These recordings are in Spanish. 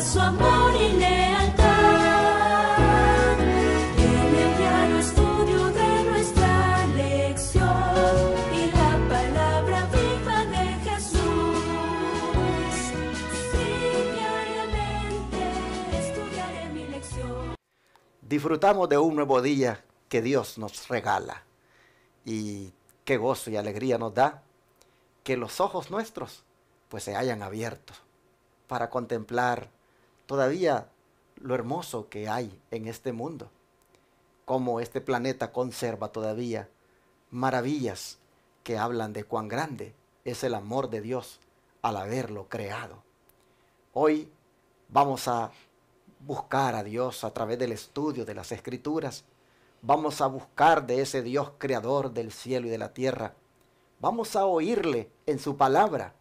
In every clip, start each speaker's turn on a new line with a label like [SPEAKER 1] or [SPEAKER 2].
[SPEAKER 1] su amor y lealtad. En el diario estudio de nuestra lección y la palabra viva de Jesús. Sí, diariamente estudiaré mi lección.
[SPEAKER 2] Disfrutamos de un nuevo día que Dios nos regala. Y qué gozo y alegría nos da que los ojos nuestros pues se hayan abierto para contemplar todavía lo hermoso que hay en este mundo. Cómo este planeta conserva todavía maravillas que hablan de cuán grande es el amor de Dios al haberlo creado. Hoy vamos a buscar a Dios a través del estudio de las Escrituras. Vamos a buscar de ese Dios creador del cielo y de la tierra. Vamos a oírle en su palabra.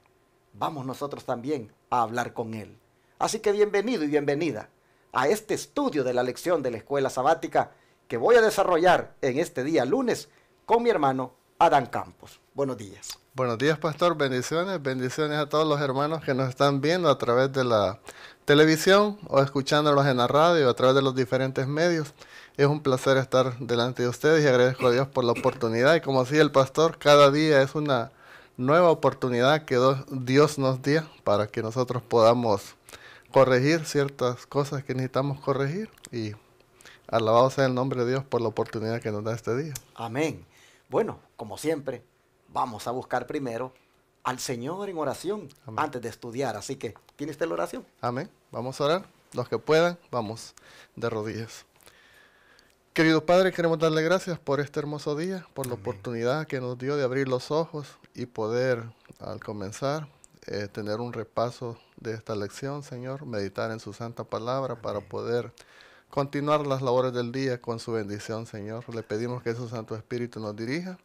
[SPEAKER 2] Vamos nosotros también a hablar con él. Así que bienvenido y bienvenida a este estudio de la lección de la escuela sabática que voy a desarrollar en este día lunes con mi hermano Adán Campos. Buenos días.
[SPEAKER 3] Buenos días, pastor. Bendiciones. Bendiciones a todos los hermanos que nos están viendo a través de la televisión o escuchándolos en la radio a través de los diferentes medios. Es un placer estar delante de ustedes y agradezco a Dios por la oportunidad. Y como decía el pastor, cada día es una nueva oportunidad que Dios nos dio para que nosotros podamos corregir ciertas cosas que necesitamos corregir. Y alabado sea el nombre de Dios por la oportunidad que nos da este día.
[SPEAKER 2] Amén. Bueno, como siempre, vamos a buscar primero al Señor en oración. Amén. Antes de estudiar. Así que, ¿tiene usted la oración?
[SPEAKER 3] Amén. Vamos a orar. Los que puedan, vamos de rodillas. Querido Padre, queremos darle gracias por este hermoso día, por la oportunidad que nos dio de abrir los ojos y poder, al comenzar, tener un repaso de esta lección, Señor, meditar en su santa palabra para poder continuar las labores del día con su bendición, Señor. Le pedimos que su Santo Espíritu nos dirija,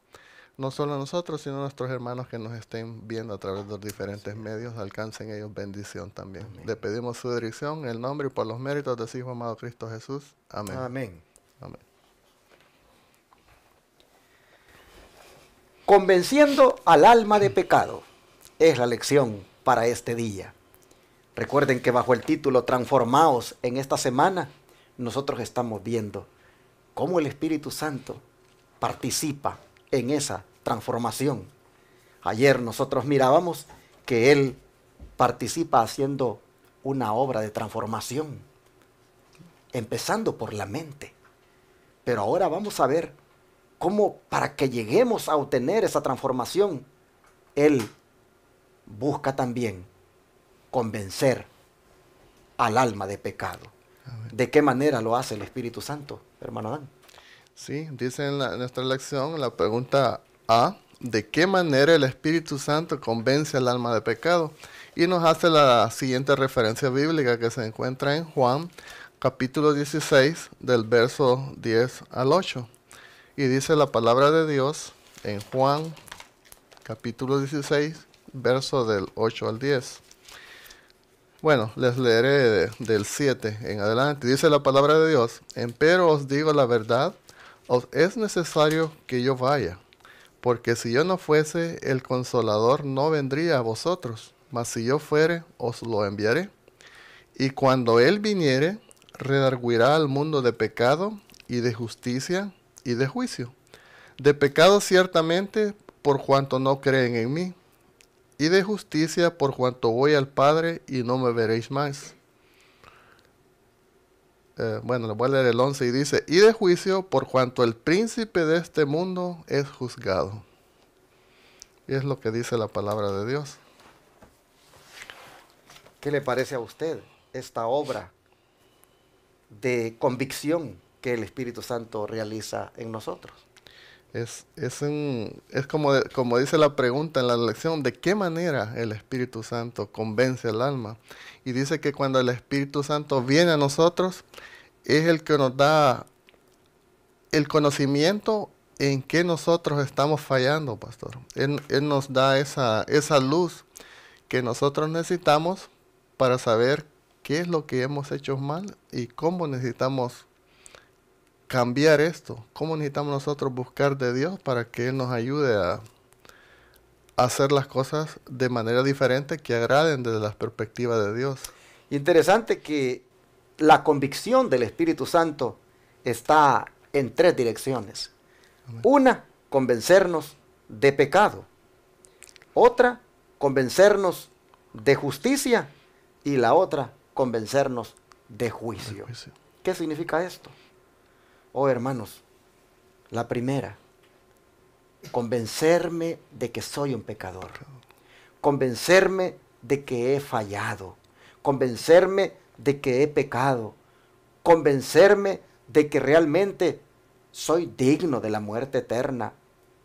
[SPEAKER 3] no solo a nosotros, sino a nuestros hermanos que nos estén viendo a través de los diferentes medios, alcancen ellos bendición también. Amén. Le pedimos su dirección, en el nombre y por los méritos de su Hijo amado Cristo Jesús. Amén.
[SPEAKER 2] Amén.
[SPEAKER 3] Amén.
[SPEAKER 2] Convenciendo al alma de pecado es la lección para este día. Recuerden que bajo el título Transformaos en esta semana, nosotros estamos viendo cómo el Espíritu Santo participa en esa transformación. Ayer nosotros mirábamos que Él participa haciendo una obra de transformación, empezando por la mente. Pero ahora vamos a ver cómo para que lleguemos a obtener esa transformación, Él busca también convencer al alma de pecado. Amén. ¿De qué manera lo hace el Espíritu Santo, hermano Adán?
[SPEAKER 3] Sí, dice en nuestra lección, la pregunta A, ¿de qué manera el Espíritu Santo convence al alma de pecado? Y nos hace la siguiente referencia bíblica que se encuentra en Juan, capítulo 16, del verso 10 al 8. Y dice la palabra de Dios en Juan, capítulo 16, verso del 8 al 10. Bueno, les leeré del 7 en adelante. Dice la palabra de Dios: Empero os digo la verdad, os es necesario que yo vaya, porque si yo no fuese, el Consolador no vendría a vosotros, mas si yo fuere, os lo enviaré. Y cuando Él viniere, redarguirá al mundo de pecado y de justicia y de juicio. De pecado ciertamente, por cuanto no creen en mí, y de justicia, por cuanto voy al Padre y no me veréis más. Bueno, le voy a leer el 11 y dice: y de juicio, por cuanto el príncipe de este mundo es juzgado. Y es lo que dice la palabra de Dios.
[SPEAKER 2] ¿Qué le parece a usted esta obra de convicción que el Espíritu Santo realiza en nosotros?
[SPEAKER 3] Es como dice la pregunta en la lección: ¿de qué manera el Espíritu Santo convence al alma? Y dice que cuando el Espíritu Santo viene a nosotros, es el que nos da el conocimiento en que nosotros estamos fallando, pastor. Él nos da esa luz que nosotros necesitamos para saber qué es lo que hemos hecho mal y cómo necesitamos cambiar esto, cómo necesitamos nosotros buscar de Dios para que Él nos ayude a hacer las cosas de manera diferente que agraden desde la perspectiva de Dios.
[SPEAKER 2] Interesante que la convicción del Espíritu Santo está en 3 direcciones.
[SPEAKER 3] Amén.
[SPEAKER 2] Una, convencernos de pecado. Otra, convencernos de justicia. Y la otra, convencernos de juicio. ¿Qué significa esto? Oh, hermanos, la primera, convencerme de que soy un pecador. Convencerme de que he fallado. Convencerme de que he pecado. Convencerme de que realmente soy digno de la muerte eterna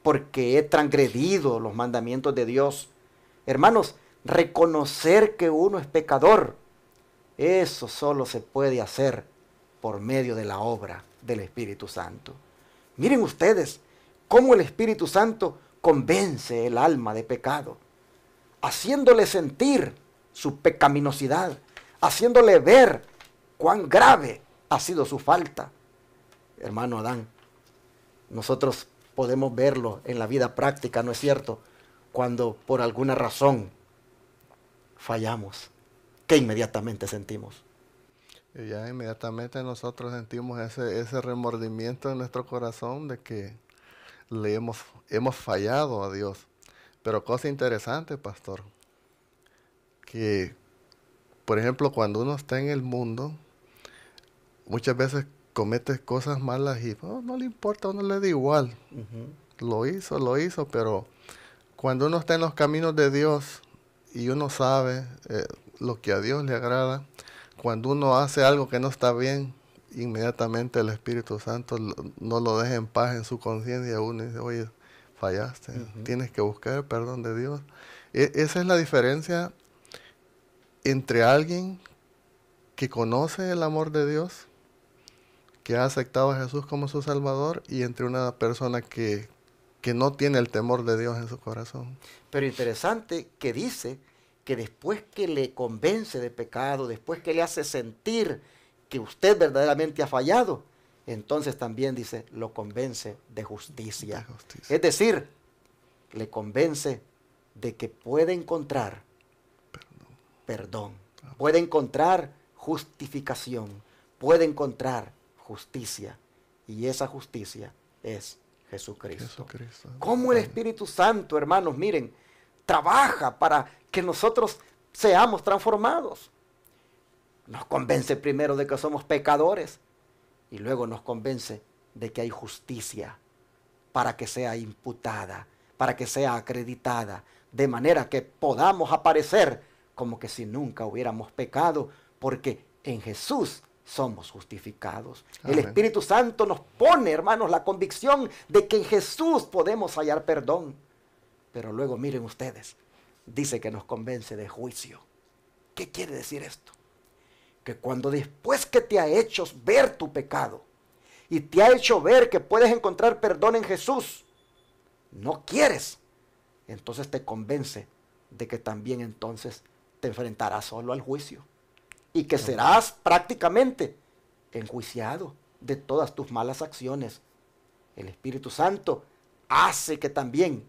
[SPEAKER 2] porque he transgredido los mandamientos de Dios. Hermanos, reconocer que uno es pecador, eso solo se puede hacer por medio de la obra del Espíritu Santo. Miren ustedes cómo el Espíritu Santo convence el alma de pecado, haciéndole sentir su pecaminosidad, haciéndole ver cuán grave ha sido su falta. Hermano Adán, nosotros podemos verlo en la vida práctica, ¿no es cierto? Cuando por alguna razón fallamos, ¿qué inmediatamente sentimos?
[SPEAKER 3] Y ya inmediatamente nosotros sentimos ese remordimiento en nuestro corazón de que hemos fallado a Dios. Pero cosa interesante, pastor, que por ejemplo cuando uno está en el mundo, muchas veces comete cosas malas y no le importa, a uno le da igual. Lo hizo, pero cuando uno está en los caminos de Dios y uno sabe lo que a Dios le agrada, cuando uno hace algo que no está bien, inmediatamente el Espíritu Santo no lo deja en paz en su conciencia. Uno dice, oye, fallaste, tienes que buscar el perdón de Dios. Esa es la diferencia entre alguien que conoce el amor de Dios, que ha aceptado a Jesús como su Salvador, y entre una persona que no tiene el temor de Dios en su corazón.
[SPEAKER 2] Pero interesante que dice que después que le convence de pecado, después que le hace sentir que usted verdaderamente ha fallado, entonces también dice, lo convence de justicia. Es decir, le convence de que puede encontrar perdón, puede encontrar justificación, puede encontrar justicia. Y esa justicia es Jesucristo. Cómo el Espíritu Santo, hermanos, miren, trabaja para que nosotros seamos transformados. Nos convence primero de que somos pecadores y luego nos convence de que hay justicia para que sea imputada, para que sea acreditada, de manera que podamos aparecer como que si nunca hubiéramos pecado, porque en Jesús somos justificados.
[SPEAKER 3] Amén.
[SPEAKER 2] El Espíritu Santo nos pone, hermanos, la convicción de que en Jesús podemos hallar perdón. Pero luego miren ustedes, dice que nos convence de juicio. ¿Qué quiere decir esto? Que cuando después que te ha hecho ver tu pecado y te ha hecho ver que puedes encontrar perdón en Jesús, no quieres, entonces te convence de que también entonces te enfrentarás solo al juicio y que serás prácticamente enjuiciado de todas tus malas acciones. El Espíritu Santo hace que también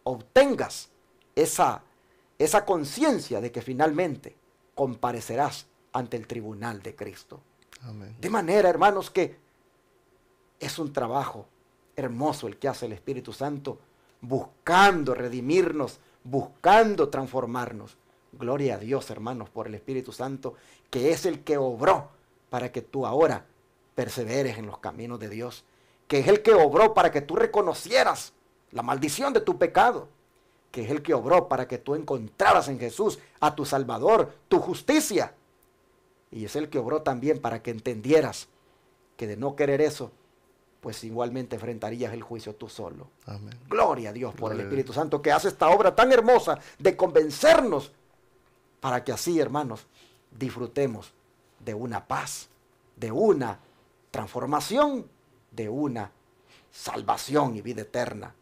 [SPEAKER 2] obtengas esa conciencia de que finalmente comparecerás ante el tribunal de Cristo.
[SPEAKER 3] Amén.
[SPEAKER 2] De manera, hermanos, que es un trabajo hermoso el que hace el Espíritu Santo, buscando redimirnos, buscando transformarnos. Gloria a Dios, hermanos, por el Espíritu Santo, que es el que obró para que tú ahora perseveres en los caminos de Dios, que es el que obró para que tú reconocieras la maldición de tu pecado, que es el que obró para que tú encontraras en Jesús a tu Salvador, tu justicia, y es el que obró también para que entendieras que de no querer eso, pues igualmente enfrentarías el juicio tú solo.
[SPEAKER 3] Amén.
[SPEAKER 2] Gloria a Dios por el
[SPEAKER 3] Gloria a
[SPEAKER 2] Espíritu Santo que hace esta obra tan hermosa de convencernos para que así, hermanos, disfrutemos de una paz, de una transformación, de una salvación y vida eterna.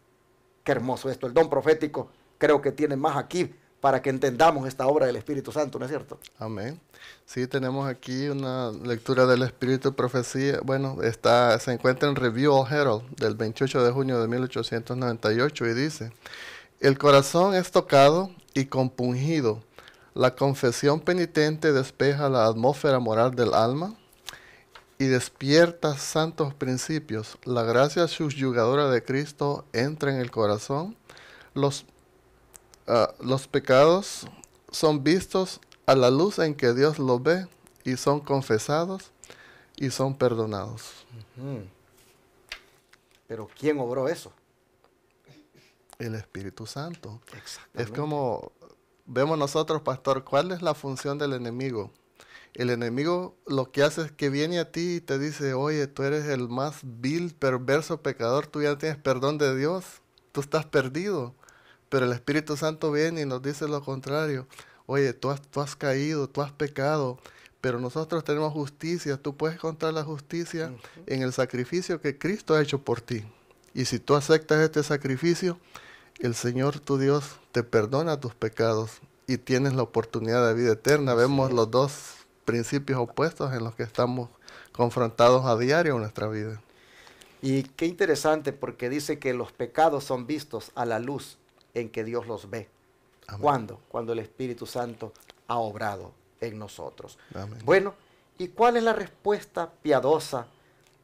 [SPEAKER 2] Qué hermoso esto. El don profético creo que tiene más aquí para que entendamos esta obra del Espíritu Santo, ¿no es cierto?
[SPEAKER 3] Amén. Sí, tenemos aquí una lectura del Espíritu de Profecía. Bueno, se encuentra en Review All Herald del 28 de junio de 1898 y dice: el corazón es tocado y compungido La confesión penitente despeja la atmósfera moral del alma y despierta santos principios. La gracia subyugadora de Cristo entra en el corazón. Los pecados son vistos a la luz en que Dios los ve y son confesados y son perdonados.
[SPEAKER 2] Mm. Pero ¿quién obró eso?
[SPEAKER 3] El Espíritu Santo.
[SPEAKER 2] Exactamente.
[SPEAKER 3] Es como vemos nosotros, pastor, ¿cuál es la función del enemigo? El enemigo lo que hace es que viene a ti y te dice, oye, tú eres el más vil, perverso pecador, tú ya no tienes perdón de Dios, tú estás perdido. Pero el Espíritu Santo viene y nos dice lo contrario. Oye, tú has caído, tú has pecado, pero nosotros tenemos justicia. Tú puedes encontrar la justicia en el sacrificio que Cristo ha hecho por ti. Y si tú aceptas este sacrificio, el Señor tu Dios te perdona tus pecados y tienes la oportunidad de vida eterna. Vemos los dos principios opuestos en los que estamos confrontados a diario en nuestra vida.
[SPEAKER 2] Y qué interesante, porque dice que los pecados son vistos a la luz en que Dios los ve.
[SPEAKER 3] Amén.
[SPEAKER 2] ¿Cuándo? Cuando el Espíritu Santo ha obrado en nosotros.
[SPEAKER 3] Amén.
[SPEAKER 2] Bueno, ¿y cuál es la respuesta piadosa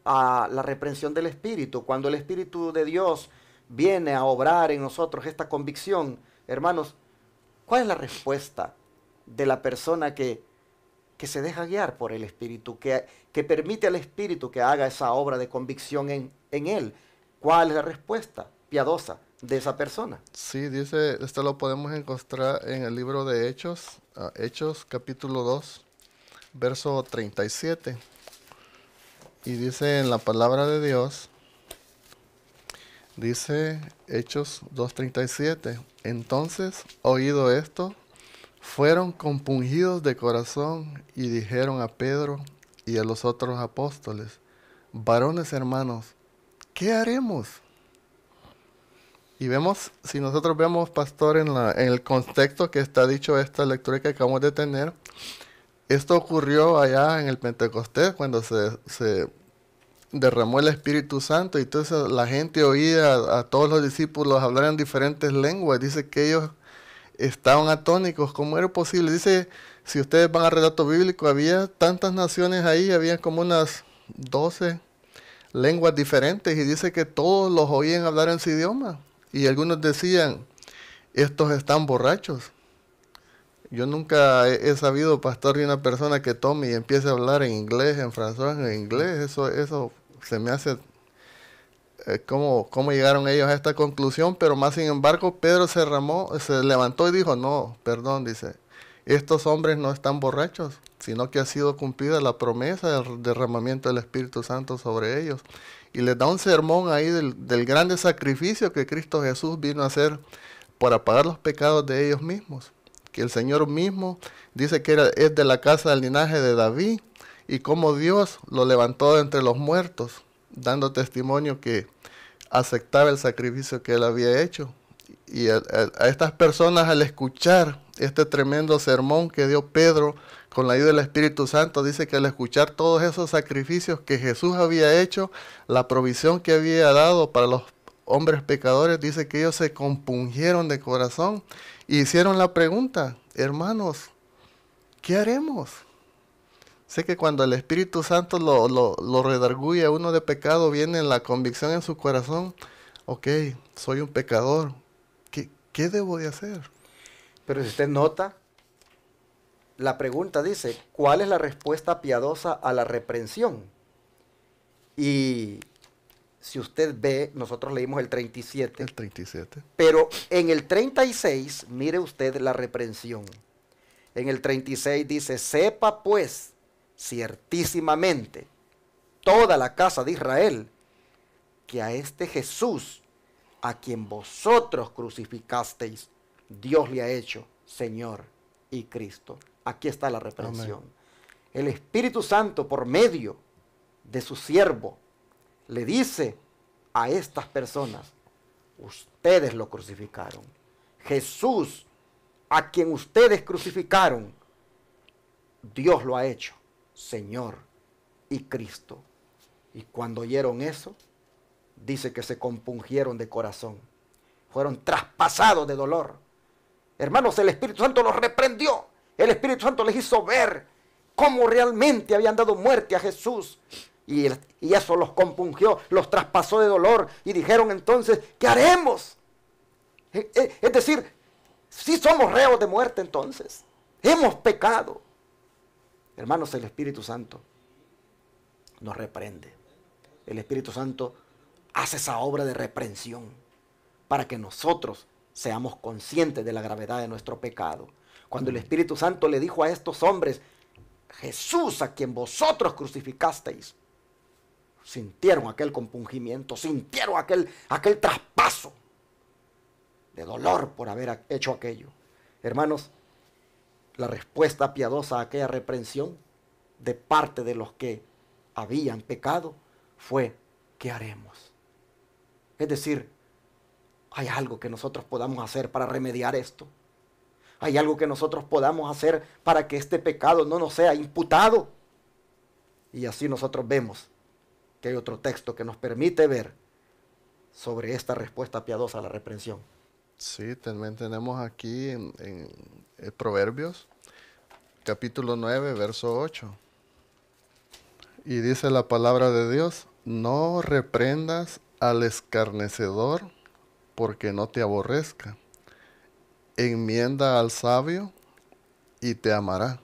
[SPEAKER 2] a la reprensión del Espíritu? Cuando el Espíritu de Dios viene a obrar en nosotros esta convicción, hermanos, ¿cuál es la respuesta de la persona que se deja guiar por el Espíritu, que permite al Espíritu que haga esa obra de convicción en él? ¿Cuál es la respuesta piadosa de esa persona?
[SPEAKER 3] Sí, dice, esto lo podemos encontrar en el libro de Hechos, Hechos capítulo 2, verso 37. Y dice en la palabra de Dios, dice Hechos 2:37, entonces, oído esto, fueron compungidos de corazón y dijeron a Pedro y a los otros apóstoles, varones hermanos, ¿qué haremos? Y vemos, si nosotros vemos, pastor, en el contexto que está dicho esta lectura que acabamos de tener, esto ocurrió allá en el Pentecostés, cuando se derramó el Espíritu Santo, y entonces la gente oía a todos los discípulos hablar en diferentes lenguas. Dice que ellos estaban atónicos. ¿Cómo era posible? Dice, si ustedes van al relato bíblico, había tantas naciones ahí, había como unas 12 lenguas diferentes, y dice que todos los oían hablar en su idioma. Y algunos decían, estos están borrachos. Yo nunca he sabido, pastor, de una persona que tome y empiece a hablar en inglés, en francés, en inglés. Eso se me hace... ¿Cómo llegaron ellos a esta conclusión? Pero más sin embargo, Pedro se levantó y dijo, no, perdón, dice, estos hombres no están borrachos, sino que ha sido cumplida la promesa del derramamiento del Espíritu Santo sobre ellos. Y les da un sermón ahí del grande sacrificio que Cristo Jesús vino a hacer para pagar los pecados de ellos mismos. Que el Señor mismo dice que es de la casa del linaje de David, y cómo Dios lo levantó de entre los muertos, dando testimonio que aceptaba el sacrificio que él había hecho. Y a estas personas, al escuchar este tremendo sermón que dio Pedro con la ayuda del Espíritu Santo, dice que al escuchar todos esos sacrificios que Jesús había hecho, la provisión que había dado para los hombres pecadores, dice que ellos se compungieron de corazón y hicieron la pregunta, hermanos, ¿qué haremos? Sé que cuando el Espíritu Santo lo redarguye a uno de pecado, viene la convicción en su corazón, ok, soy un pecador, ¿qué debo de hacer?
[SPEAKER 2] Pero si usted nota, la pregunta dice, ¿cuál es la respuesta piadosa a la reprensión? Y si usted ve, nosotros leímos el 37.
[SPEAKER 3] El 37.
[SPEAKER 2] Pero en el 36, mire usted la reprensión. En el 36 dice, sepa pues ciertísimamente toda la casa de Israel que a este Jesús, a quien vosotros crucificasteis, Dios le ha hecho Señor y Cristo. Aquí está la reprensión. Amén. El Espíritu Santo, por medio de su siervo, le dice a estas personas, ustedes lo crucificaron. Jesús, a quien ustedes crucificaron, Dios lo ha hecho Señor y Cristo. Y cuando oyeron eso, dice que se compungieron de corazón. Fueron traspasados de dolor. Hermanos, el Espíritu Santo los reprendió El Espíritu Santo les hizo ver cómo realmente habían dado muerte a Jesús. Y eso los compungió, los traspasó de dolor. Y dijeron entonces, ¿qué haremos? Es decir, si somos reos de muerte entonces. Hemos pecado. Hermanos, el Espíritu Santo nos reprende. El Espíritu Santo hace esa obra de reprensión para que nosotros seamos conscientes de la gravedad de nuestro pecado. Cuando el Espíritu Santo le dijo a estos hombres, Jesús a quien vosotros crucificasteis, sintieron aquel compungimiento, sintieron aquel traspaso de dolor por haber hecho aquello. Hermanos, la respuesta piadosa a aquella reprensión de parte de los que habían pecado fue, ¿qué haremos? Es decir, ¿hay algo que nosotros podamos hacer para remediar esto? ¿Hay algo que nosotros podamos hacer para que este pecado no nos sea imputado? Y así nosotros vemos que hay otro texto que nos permite ver sobre esta respuesta piadosa a la reprensión.
[SPEAKER 3] Sí, también tenemos aquí en Proverbios, capítulo 9, verso 8. Y dice la palabra de Dios, no reprendas al escarnecedor porque no te aborrezca. Enmienda al sabio y te amará.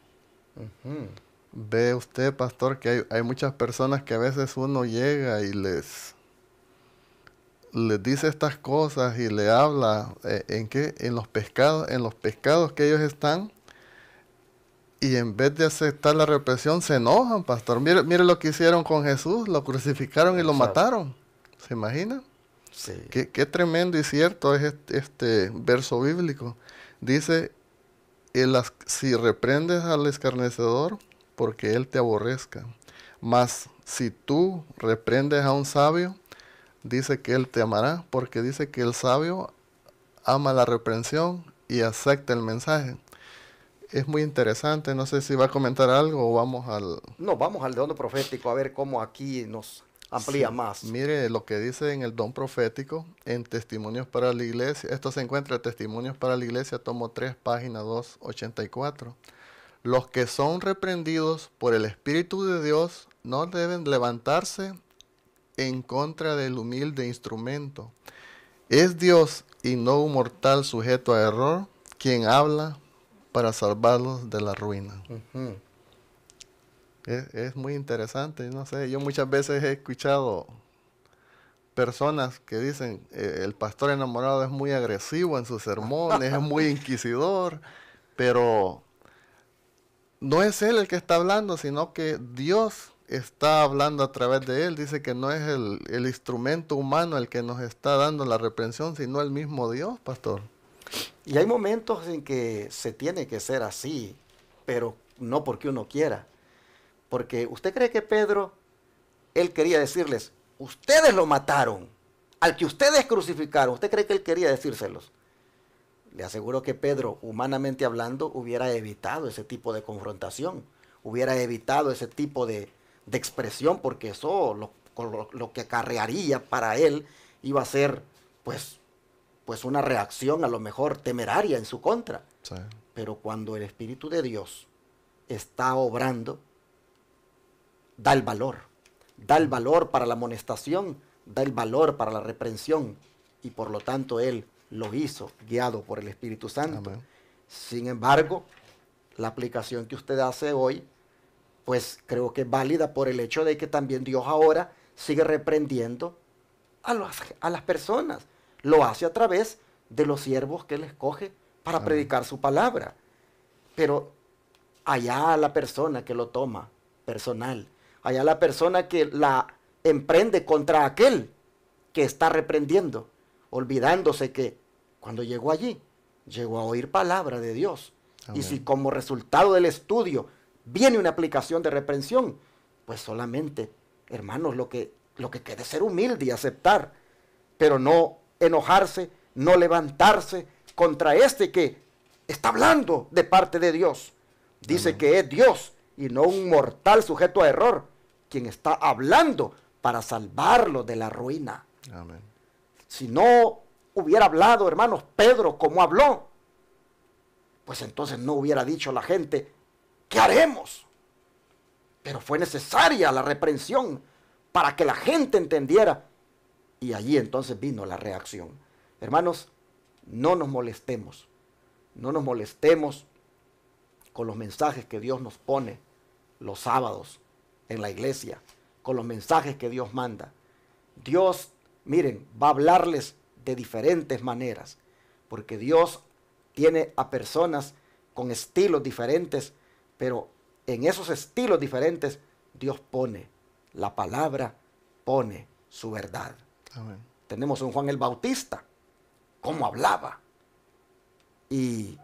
[SPEAKER 3] Ve usted, pastor, que hay muchas personas que a veces uno llega y les dice estas cosas y le habla en los pecados que ellos están, y en vez de aceptar la represión se enojan, pastor. Mire lo que hicieron con Jesús, lo crucificaron y lo mataron. ¿Se imagina?
[SPEAKER 2] Sí.
[SPEAKER 3] Qué tremendo y cierto es este verso bíblico. Dice, si reprendes al escarnecedor, porque él te aborrezca. Mas si tú reprendes a un sabio, dice que él te amará, porque dice que el sabio ama la reprensión y acepta el mensaje. Es muy interesante, no sé si va a comentar algo o vamos al...
[SPEAKER 2] No, vamos al don profético a ver cómo aquí nos amplía más.
[SPEAKER 3] Mire lo que dice en el don profético, en Testimonios para la Iglesia. Esto se encuentra en Testimonios para la Iglesia, tomo 3, página 284. Los que son reprendidos por el Espíritu de Dios no deben levantarse en contra del humilde instrumento. Es Dios y no un mortal sujeto a error quien habla para salvarlos de la ruina. Es muy interesante, no sé, yo muchas veces he escuchado personas que dicen, el pastor enamorado es muy agresivo en sus sermones, es muy inquisidor, pero no es él el que está hablando, sino que Dios está hablando a través de él. Dice que no es el instrumento humano el que nos está dando la reprensión, sino el mismo Dios, pastor.
[SPEAKER 2] Y hay momentos en que se tiene que ser así, pero no porque uno quiera. Porque usted cree que Pedro, él quería decirles, ustedes lo mataron, al que ustedes crucificaron, ¿usted cree que él quería decírselos? Le aseguro que Pedro, humanamente hablando, hubiera evitado ese tipo de confrontación, hubiera evitado ese tipo de expresión, porque eso lo que acarrearía para él iba a ser, pues una reacción a lo mejor temeraria en su contra.
[SPEAKER 3] Sí.
[SPEAKER 2] Pero cuando el Espíritu de Dios está obrando, da el valor para la amonestación, da el valor para la reprensión, y por lo tanto él lo hizo guiado por el Espíritu Santo.
[SPEAKER 3] Amén.
[SPEAKER 2] Sin embargo, la aplicación que usted hace hoy, pues creo que es válida por el hecho de que también Dios ahora sigue reprendiendo a las personas. Lo hace a través de los siervos que Él escoge para predicar su palabra. Pero allá la persona que lo toma personal, allá la persona que la emprende contra aquel que está reprendiendo, olvidándose que cuando llegó allí, llegó a oír palabra de Dios. Amén. Y si como resultado del estudio viene una aplicación de reprensión, pues solamente, hermanos, lo que queda es ser humilde y aceptar, pero no enojarse, no levantarse contra este que está hablando de parte de Dios. Dice Amén. Que es Dios y no un mortal sujeto a error quien está hablando para salvarlo de la ruina.
[SPEAKER 3] Amén. Si
[SPEAKER 2] no hubiera hablado, hermanos, Pedro como habló, pues entonces no hubiera dicho la gente, ¿qué haremos? Pero fue necesaria la reprensión para que la gente entendiera. Y allí entonces vino la reacción. Hermanos, no nos molestemos. No nos molestemos con los mensajes que Dios nos pone los sábados en la iglesia, con los mensajes que Dios manda. Dios, miren, va a hablarles de diferentes maneras, porque Dios tiene a personas con estilos diferentes, pero en esos estilos diferentes Dios pone la palabra, pone su verdad.
[SPEAKER 3] Amén.
[SPEAKER 2] Tenemos un Juan el Bautista, cómo hablaba. Y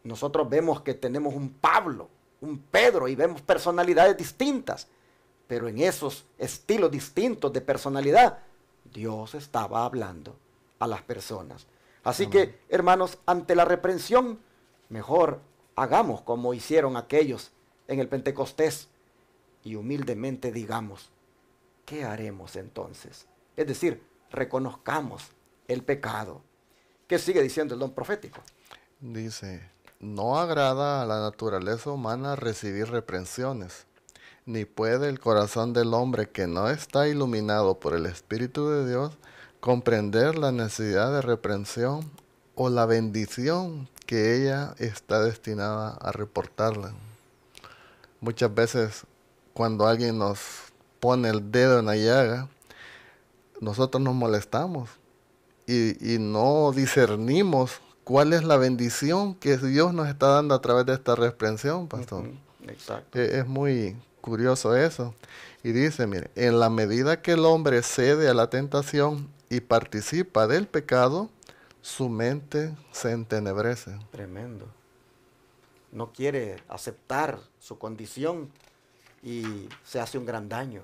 [SPEAKER 2] nosotros vemos que tenemos un Pablo, un Pedro, y vemos personalidades distintas. Pero en esos estilos distintos de personalidad, Dios estaba hablando a las personas. Así
[SPEAKER 3] Amén.
[SPEAKER 2] que, hermanos, ante la reprensión, mejor hagamos como hicieron aquellos en el Pentecostés y humildemente digamos, ¿qué haremos entonces? Es decir, reconozcamos el pecado. ¿Qué sigue diciendo el don profético?
[SPEAKER 3] Dice, no agrada a la naturaleza humana recibir reprensiones, ni puede el corazón del hombre que no está iluminado por el Espíritu de Dios comprender la necesidad de reprensión o la bendición que ella está destinada a reportarle. Muchas veces cuando alguien nos pone el dedo en la llaga, nosotros nos molestamos y no discernimos cuál es la bendición que Dios nos está dando a través de esta reprensión, pastor.
[SPEAKER 2] Exacto.
[SPEAKER 3] Es muy curioso eso. Y dice, mire, en la medida que el hombre cede a la tentación y participa del pecado, su mente se entenebrece.
[SPEAKER 2] Tremendo. No quiere aceptar su condición y se hace un gran daño.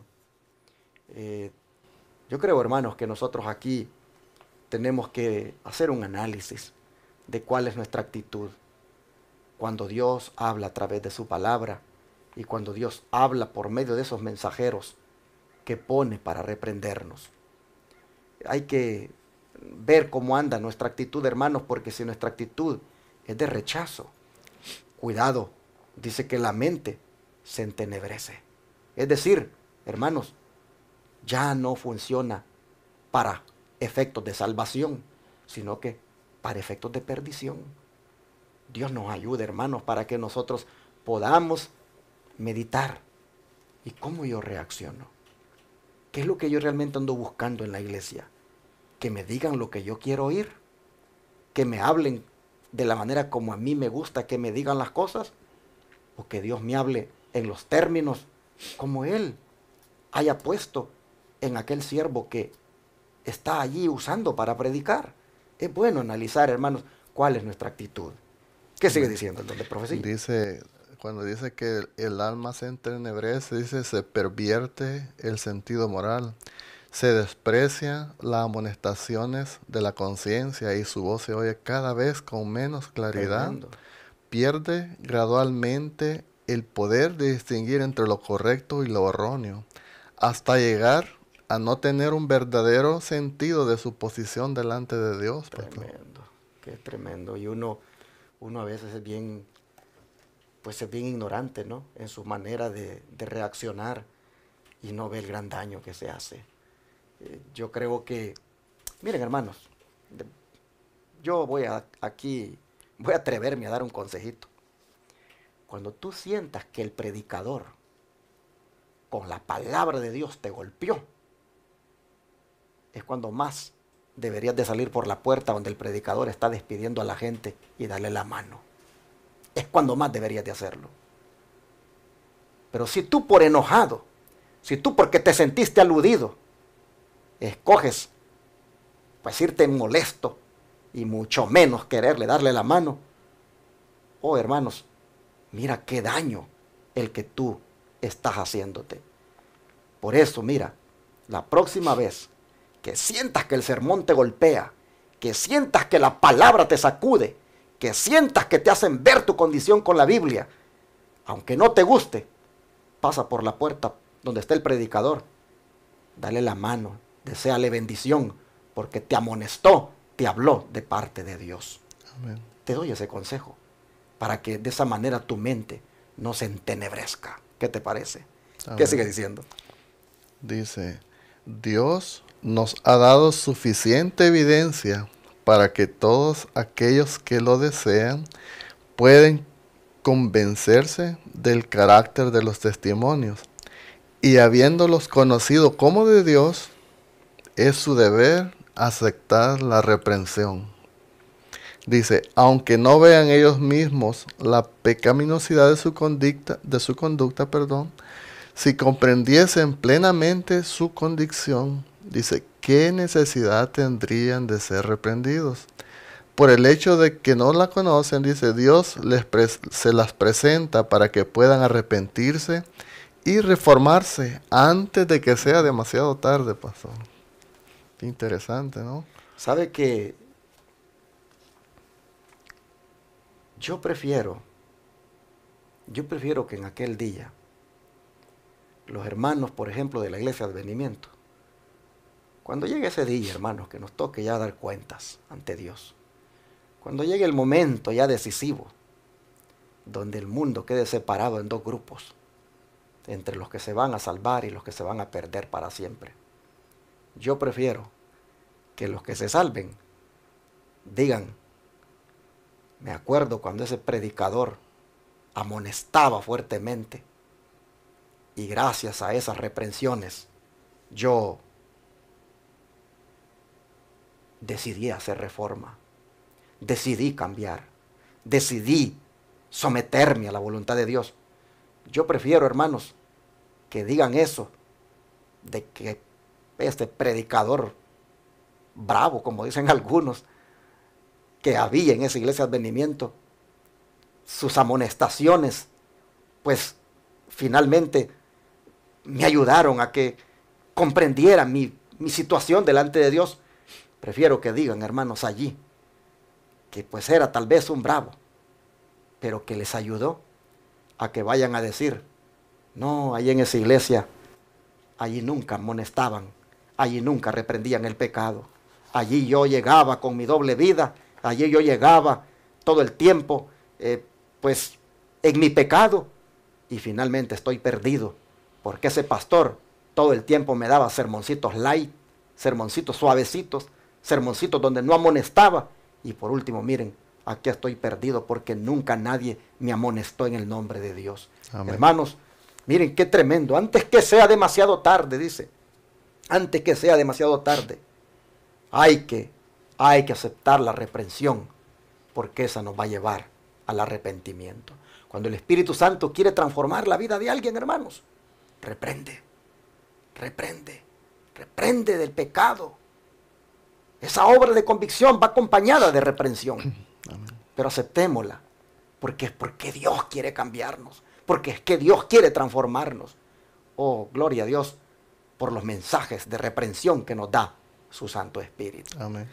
[SPEAKER 2] Yo creo, hermanos, que nosotros aquí tenemos que hacer un análisis de cuál es nuestra actitud cuando Dios habla a través de su palabra y cuando Dios habla por medio de esos mensajeros que pone para reprendernos. Hay que ver cómo anda nuestra actitud, hermanos, porque si nuestra actitud es de rechazo, cuidado, dice que la mente se entenebrece. Es decir, hermanos, ya no funciona para efectos de salvación, sino que para efectos de perdición. Dios nos ayude, hermanos, para que nosotros podamos meditar. ¿Y cómo yo reacciono? ¿Qué es lo que yo realmente ando buscando en la iglesia? Que me digan lo que yo quiero oír, que me hablen de la manera como a mí me gusta que me digan las cosas, o que Dios me hable en los términos como Él haya puesto en aquel siervo que está allí usando para predicar. Es bueno analizar, hermanos, cuál es nuestra actitud. ¿Qué sigue diciendo el don de profecía?
[SPEAKER 3] Dice, cuando dice que el alma se entenebrece, dice, se pervierte el sentido moral, se desprecia las amonestaciones de la conciencia y su voz se oye cada vez con menos claridad.
[SPEAKER 2] Tremendo.
[SPEAKER 3] Pierde gradualmente el poder de distinguir entre lo correcto y lo erróneo, hasta llegar a no tener un verdadero sentido de su posición delante de Dios.
[SPEAKER 2] Tremendo, qué tremendo. Y uno a veces es bien ignorante, ¿no? En su manera de reaccionar y no ve el gran daño que se hace. Yo creo que, miren, hermanos, yo voy a atreverme a dar un consejito. Cuando tú sientas que el predicador con la palabra de Dios te golpeó, es cuando más deberías de salir por la puerta donde el predicador está despidiendo a la gente y darle la mano. Es cuando más deberías de hacerlo. Pero si tú por enojado, si tú porque te sentiste aludido, escoges pues irte molesto y mucho menos quererle darle la mano, oh hermanos, mira qué daño el que tú estás haciéndote. Por eso, mira, la próxima vez que sientas que el sermón te golpea, que sientas que la palabra te sacude, que sientas que te hacen ver tu condición con la Biblia, aunque no te guste, pasa por la puerta donde está el predicador, dale la mano, deséale bendición, porque te amonestó, te habló de parte de Dios.
[SPEAKER 3] Amén.
[SPEAKER 2] Te doy ese consejo. para que de esa manera tu mente no se entenebrezca. ¿Qué te parece?
[SPEAKER 3] Amén.
[SPEAKER 2] ¿Qué sigue diciendo?
[SPEAKER 3] Dice, Dios nos ha dado suficiente evidencia para que todos aquellos que lo desean pueden convencerse del carácter de los testimonios. Y habiéndolos conocido como de Dios, es su deber aceptar la reprensión. Dice, aunque no vean ellos mismos la pecaminosidad de su conducta, si comprendiesen plenamente su condición, dice, ¿qué necesidad tendrían de ser reprendidos? Por el hecho de que no la conocen, dice, Dios se las presenta para que puedan arrepentirse y reformarse antes de que sea demasiado tarde, pastor. Qué interesante, ¿no?
[SPEAKER 2] ¿Sabe que yo prefiero que en aquel día los hermanos, por ejemplo, de la Iglesia de Advenimiento, cuando llegue ese día, hermanos, que nos toque ya dar cuentas ante Dios, cuando llegue el momento ya decisivo, donde el mundo quede separado en dos grupos, entre los que se van a salvar y los que se van a perder para siempre, yo prefiero que los que se salven digan, me acuerdo cuando ese predicador amonestaba fuertemente y gracias a esas reprensiones yo decidí hacer reforma, decidí cambiar, decidí someterme a la voluntad de Dios. Yo prefiero, hermanos, que digan eso de que este predicador bravo, como dicen algunos, que había en esa iglesia de Advenimiento, sus amonestaciones, pues finalmente me ayudaron a que comprendiera mi situación delante de Dios. Prefiero que digan, hermanos, allí, que pues era tal vez un bravo, pero que les ayudó a que vayan a decir, no, allí en esa iglesia, allí nunca amonestaban, allí nunca reprendían el pecado. Allí yo llegaba con mi doble vida, allí yo llegaba todo el tiempo, pues en mi pecado, y finalmente estoy perdido, porque ese pastor todo el tiempo me daba sermoncitos light, sermoncitos suavecitos, sermoncitos donde no amonestaba, y por último, miren, aquí estoy perdido porque nunca nadie me amonestó en el nombre de Dios. Amén. Hermanos, miren qué tremendo, antes que sea demasiado tarde, dice, antes que sea demasiado tarde, hay que aceptar la reprensión, porque esa nos va a llevar al arrepentimiento. Cuando el Espíritu Santo quiere transformar la vida de alguien, hermanos, reprende del pecado. Esa obra de convicción va acompañada de reprensión. Amén. Pero aceptémosla, porque es porque Dios quiere cambiarnos, porque es que Dios quiere transformarnos. Oh, gloria a Dios por los mensajes de reprensión que nos da su Santo Espíritu.
[SPEAKER 3] Amén.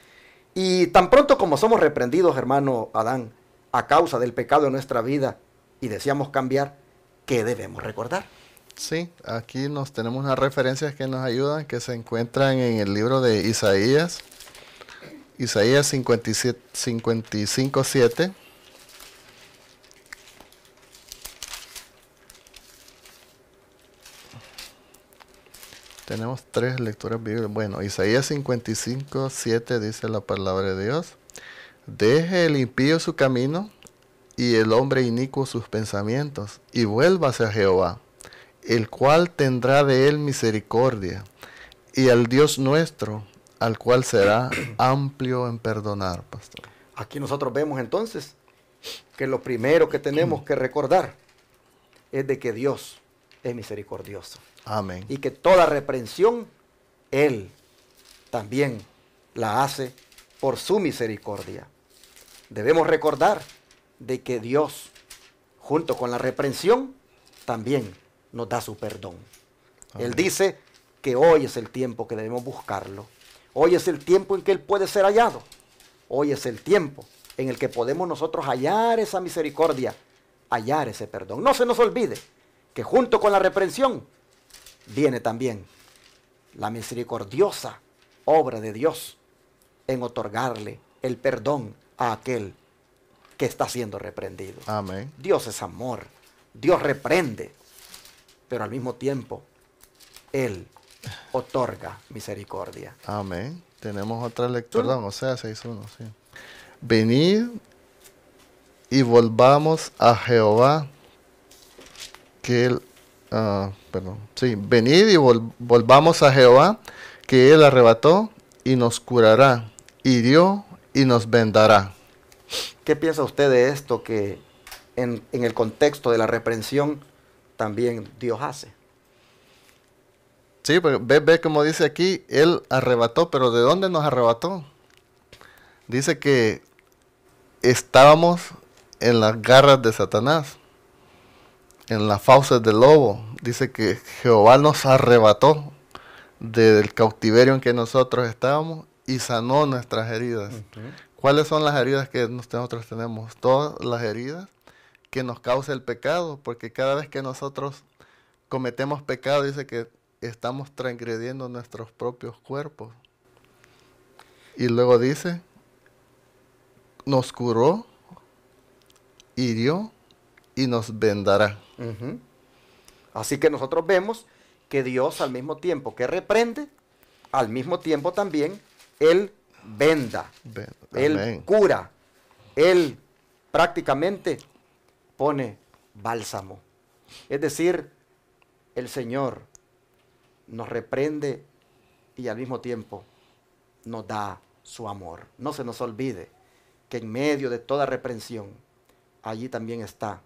[SPEAKER 2] Y tan pronto como somos reprendidos, hermano Adán, a causa del pecado de nuestra vida y deseamos cambiar, ¿qué debemos recordar?
[SPEAKER 3] Sí, aquí tenemos unas referencias que nos ayudan, que se encuentran en el libro de Isaías 55:7. Tenemos 3 lecturas bíblicas. Bueno, Isaías 55:7 dice la palabra de Dios. Deje el impío su camino y el hombre inicuo sus pensamientos, y vuélvase a Jehová, el cual tendrá de él misericordia, y al Dios nuestro, al cual será amplio en perdonar, pastor.
[SPEAKER 2] Aquí nosotros vemos entonces que lo primero que tenemos que recordar es de que Dios es misericordioso.
[SPEAKER 3] Amén.
[SPEAKER 2] Y que toda reprensión, Él también la hace por su misericordia. Debemos recordar de que Dios, junto con la reprensión, también nos da su perdón. Amén. Él dice que hoy es el tiempo que debemos buscarlo. Hoy es el tiempo en que Él puede ser hallado. Hoy es el tiempo en el que podemos nosotros hallar esa misericordia, hallar ese perdón. No se nos olvide que junto con la reprensión viene también la misericordiosa obra de Dios en otorgarle el perdón a aquel que está siendo reprendido.
[SPEAKER 3] Amén.
[SPEAKER 2] Dios es amor, Dios reprende, pero al mismo tiempo Él otorga misericordia.
[SPEAKER 3] Amén. Tenemos otra lectura, perdón, Oseas 6:1, sí. Venid y volvamos a Jehová, que Él, venid y volvamos a Jehová, que Él arrebató y nos curará, hirió y nos vendará.
[SPEAKER 2] ¿Qué piensa usted de esto que en el contexto de la reprensión también Dios hace?
[SPEAKER 3] Sí, pero ve como dice aquí, Él arrebató, pero ¿de dónde nos arrebató? Dice que estábamos en las garras de Satanás, en las fauces del lobo. Dice que Jehová nos arrebató del cautiverio en que nosotros estábamos y sanó nuestras heridas. ¿Cuáles son las heridas que nosotros tenemos? Todas las heridas que nos causa el pecado, porque cada vez que nosotros cometemos pecado, dice que estamos transgrediendo nuestros propios cuerpos. Y luego dice, nos curó, hirió y nos vendará.
[SPEAKER 2] Así que nosotros vemos que Dios, al mismo tiempo que reprende, al mismo tiempo también Él venda, Él
[SPEAKER 3] Amén.
[SPEAKER 2] cura, Él prácticamente pone bálsamo. Es decir, el Señor nos reprende y al mismo tiempo nos da su amor. No se nos olvide que en medio de toda reprensión, allí también está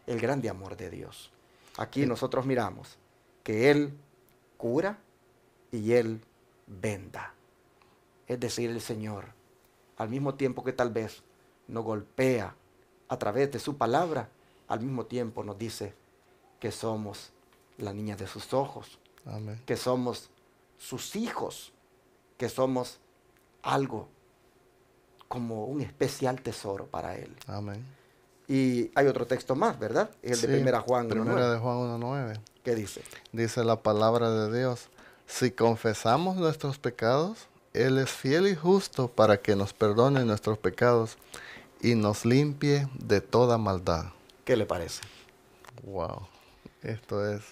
[SPEAKER 2] el grande amor de Dios. Aquí nosotros miramos que Él cura y Él venda. Es decir, el Señor, al mismo tiempo que tal vez nos golpea a través de su palabra, al mismo tiempo nos dice que somos la niña de sus ojos,
[SPEAKER 3] Amén.
[SPEAKER 2] que somos sus hijos, que somos algo como un especial tesoro para Él.
[SPEAKER 3] Amén.
[SPEAKER 2] Y hay otro texto más, ¿verdad? El
[SPEAKER 3] Sí,
[SPEAKER 2] de Primera Juan 1:9.
[SPEAKER 3] Primera de Juan 1:9.
[SPEAKER 2] ¿Qué dice?
[SPEAKER 3] Dice la palabra de Dios, si confesamos nuestros pecados, Él es fiel y justo para que nos perdone nuestros pecados y nos limpie de toda maldad.
[SPEAKER 2] ¿Qué le parece?
[SPEAKER 3] Wow, esto es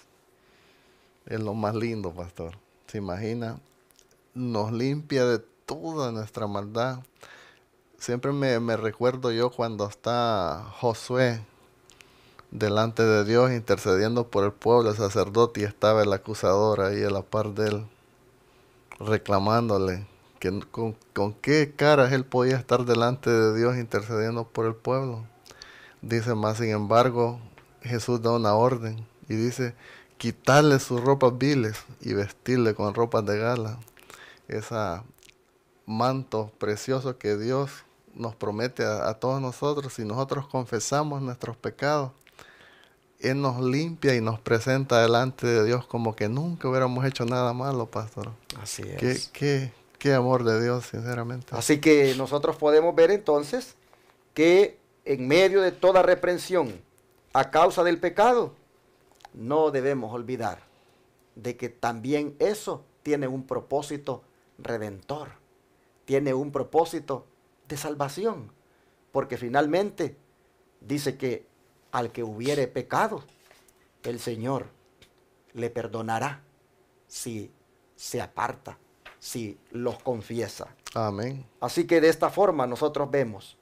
[SPEAKER 3] lo más lindo, pastor. ¿Se imagina? Nos limpia de toda nuestra maldad. Siempre me recuerdo yo cuando está Josué delante de Dios intercediendo por el pueblo, el sacerdote, y estaba el acusador ahí a la par de él, reclamándole que con qué caras él podía estar delante de Dios intercediendo por el pueblo. Dice más, sin embargo, Jesús da una orden y dice, quitarle sus ropas viles y vestirle con ropas de gala. Ese manto precioso que Dios nos promete a todos nosotros, si nosotros confesamos nuestros pecados, Él nos limpia y nos presenta delante de Dios como que nunca hubiéramos hecho nada malo, pastor.
[SPEAKER 2] Así es.
[SPEAKER 3] Qué amor de Dios, sinceramente.
[SPEAKER 2] Así que nosotros podemos ver entonces que en medio de toda reprensión a causa del pecado, no debemos olvidar de que también eso tiene un propósito redentor, tiene un propósito de salvación, porque finalmente dice que al que hubiere pecado, el Señor le perdonará si se aparta, si los confiesa.
[SPEAKER 3] Amén.
[SPEAKER 2] Así que de esta forma nosotros vemos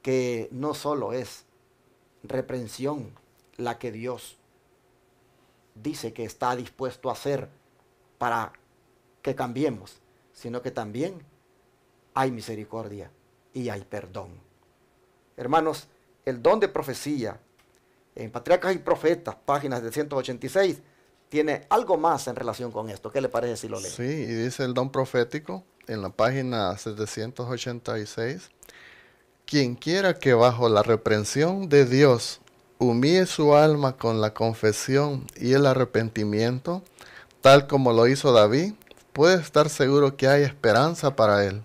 [SPEAKER 2] que no solo es reprensión la que Dios dice que está dispuesto a hacer para que cambiemos, sino que también hay misericordia y hay perdón. Hermanos, el don de profecía en Patriarcas y Profetas, páginas de 186, tiene algo más en relación con esto. ¿Qué le parece si lo lee?
[SPEAKER 3] Sí, y dice el don profético en la página 786, quien quiera que bajo la reprensión de Dios humille su alma con la confesión y el arrepentimiento, tal como lo hizo David, puede estar seguro que hay esperanza para él.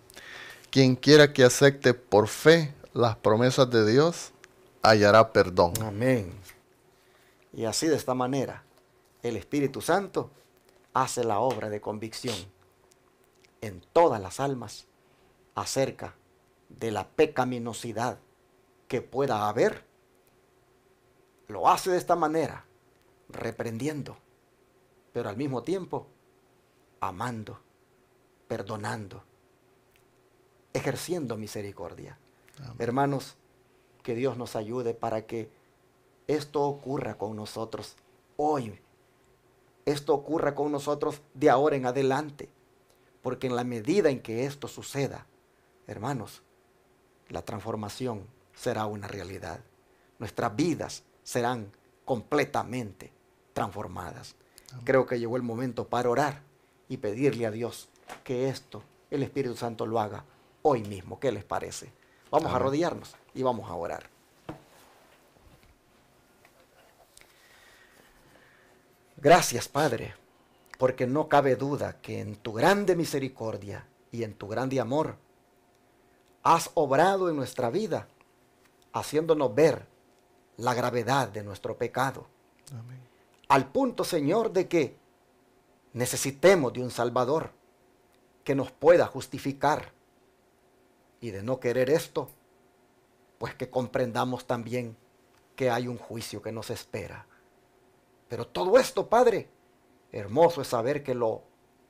[SPEAKER 3] Quien quiera que acepte por fe las promesas de Dios, hallará perdón.
[SPEAKER 2] Amén. Y así de esta manera, el Espíritu Santo hace la obra de convicción en todas las almas acerca de la pecaminosidad que pueda haber, lo hace de esta manera, reprendiendo, pero al mismo tiempo amando, perdonando, ejerciendo misericordia.
[SPEAKER 3] Amén.
[SPEAKER 2] Hermanos, que Dios nos ayude para que esto ocurra con nosotros hoy. Esto ocurra con nosotros de ahora en adelante. Porque en la medida en que esto suceda, hermanos, la transformación será una realidad. Nuestras vidas serán completamente transformadas.
[SPEAKER 3] Amén.
[SPEAKER 2] Creo que llegó el momento para orar y pedirle a Dios que esto, el Espíritu Santo lo haga hoy mismo. ¿Qué les parece? Vamos a
[SPEAKER 3] Amén.
[SPEAKER 2] arrodillarnos y vamos a orar. Gracias, Padre, porque no cabe duda que en tu grande misericordia y en tu grande amor has obrado en nuestra vida, haciéndonos ver la gravedad de nuestro pecado.
[SPEAKER 3] Amén.
[SPEAKER 2] Al punto, Señor, de que necesitemos de un Salvador que nos pueda justificar. Y de no querer esto, pues que comprendamos también que hay un juicio que nos espera. Pero todo esto, Padre, hermoso es saber que lo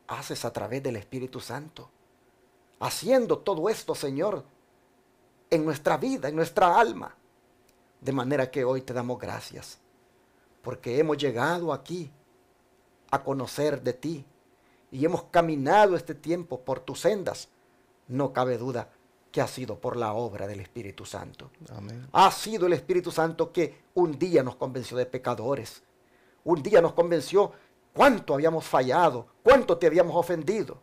[SPEAKER 2] haces a través del Espíritu Santo. Haciendo todo esto, Señor, en nuestra vida, en nuestra alma. De manera que hoy te damos gracias, porque hemos llegado aquí a conocer de ti y hemos caminado este tiempo por tus sendas. No cabe duda que ha sido por la obra del Espíritu Santo.
[SPEAKER 3] Amén.
[SPEAKER 2] Ha sido el Espíritu Santo que un día nos convenció de pecadores. Un día nos convenció cuánto habíamos fallado, cuánto te habíamos ofendido.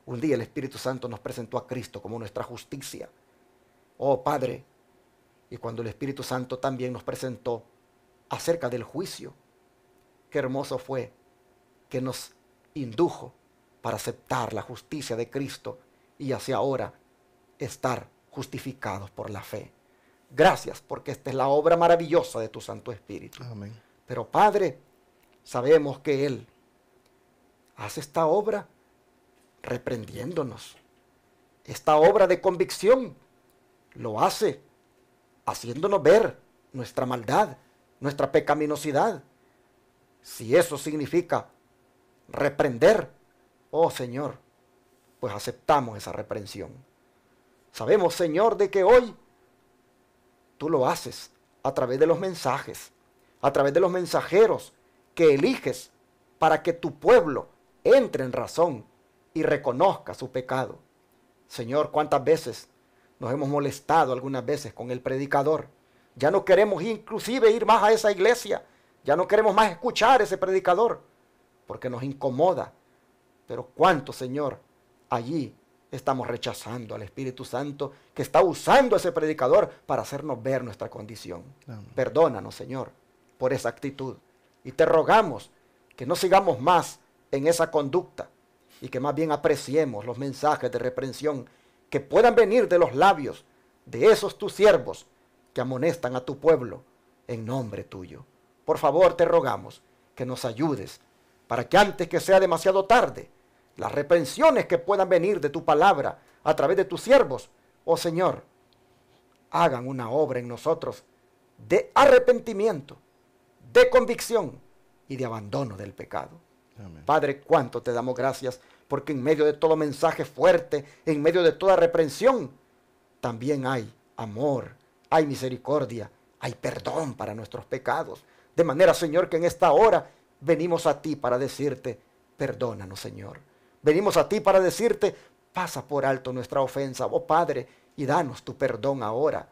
[SPEAKER 2] Un día el Espíritu Santo nos presentó a Cristo como nuestra justicia. Oh Padre, y cuando el Espíritu Santo también nos presentó acerca del juicio, qué hermoso fue que nos indujo para aceptar la justicia de Cristo y hacia ahora estar justificados por la fe. Gracias, porque esta es la obra maravillosa de tu Santo Espíritu.
[SPEAKER 3] Amén.
[SPEAKER 2] Pero Padre, sabemos que Él hace esta obra reprendiéndonos. Esta obra de convicción lo hace haciéndonos ver nuestra maldad, nuestra pecaminosidad. Si eso significa reprender, oh Señor, pues aceptamos esa reprensión. Sabemos, Señor, de que hoy tú lo haces a través de los mensajes, a través de los mensajeros que eliges para que tu pueblo entre en razón y reconozca su pecado. Señor, ¿cuántas veces nos hemos molestado algunas veces con el predicador? Ya no queremos inclusive ir más a esa iglesia, ya no queremos más escuchar a ese predicador, porque nos incomoda. Pero ¿cuánto, Señor, allí estamos rechazando al Espíritu Santo que está usando a ese predicador para hacernos ver nuestra condición?
[SPEAKER 3] Amén.
[SPEAKER 2] Perdónanos, Señor, por esa actitud. Y te rogamos que no sigamos más en esa conducta y que más bien apreciemos los mensajes de reprensión que puedan venir de los labios de esos tus siervos que amonestan a tu pueblo en nombre tuyo. Por favor, te rogamos que nos ayudes para que antes que sea demasiado tarde, las reprensiones que puedan venir de tu palabra a través de tus siervos, oh Señor, hagan una obra en nosotros de arrepentimiento, de convicción y de abandono del pecado.
[SPEAKER 3] Amén.
[SPEAKER 2] Padre, cuánto te damos gracias, porque en medio de todo mensaje fuerte, en medio de toda reprensión, también hay amor, hay misericordia, hay perdón para nuestros pecados. De manera, Señor, que en esta hora venimos a ti para decirte, perdónanos, Señor. Venimos a ti para decirte, pasa por alto nuestra ofensa, oh Padre, y danos tu perdón ahora.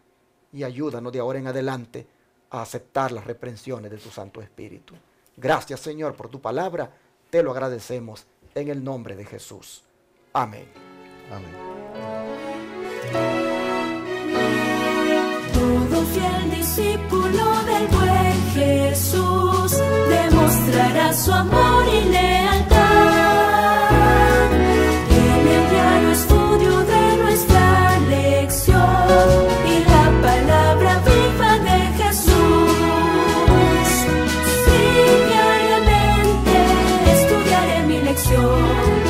[SPEAKER 2] Y ayúdanos de ahora en adelante a aceptar las reprensiones de tu Santo Espíritu. Gracias, Señor, por tu palabra. Te lo agradecemos en el nombre de Jesús. Amén.
[SPEAKER 3] Amén.
[SPEAKER 1] Todo fiel discípulo del buen Jesús demostrará su amor y lealtad en el diario estudio de nuestra lección y la palabra viva de Jesús. Sí, diariamente estudiaré mi lección.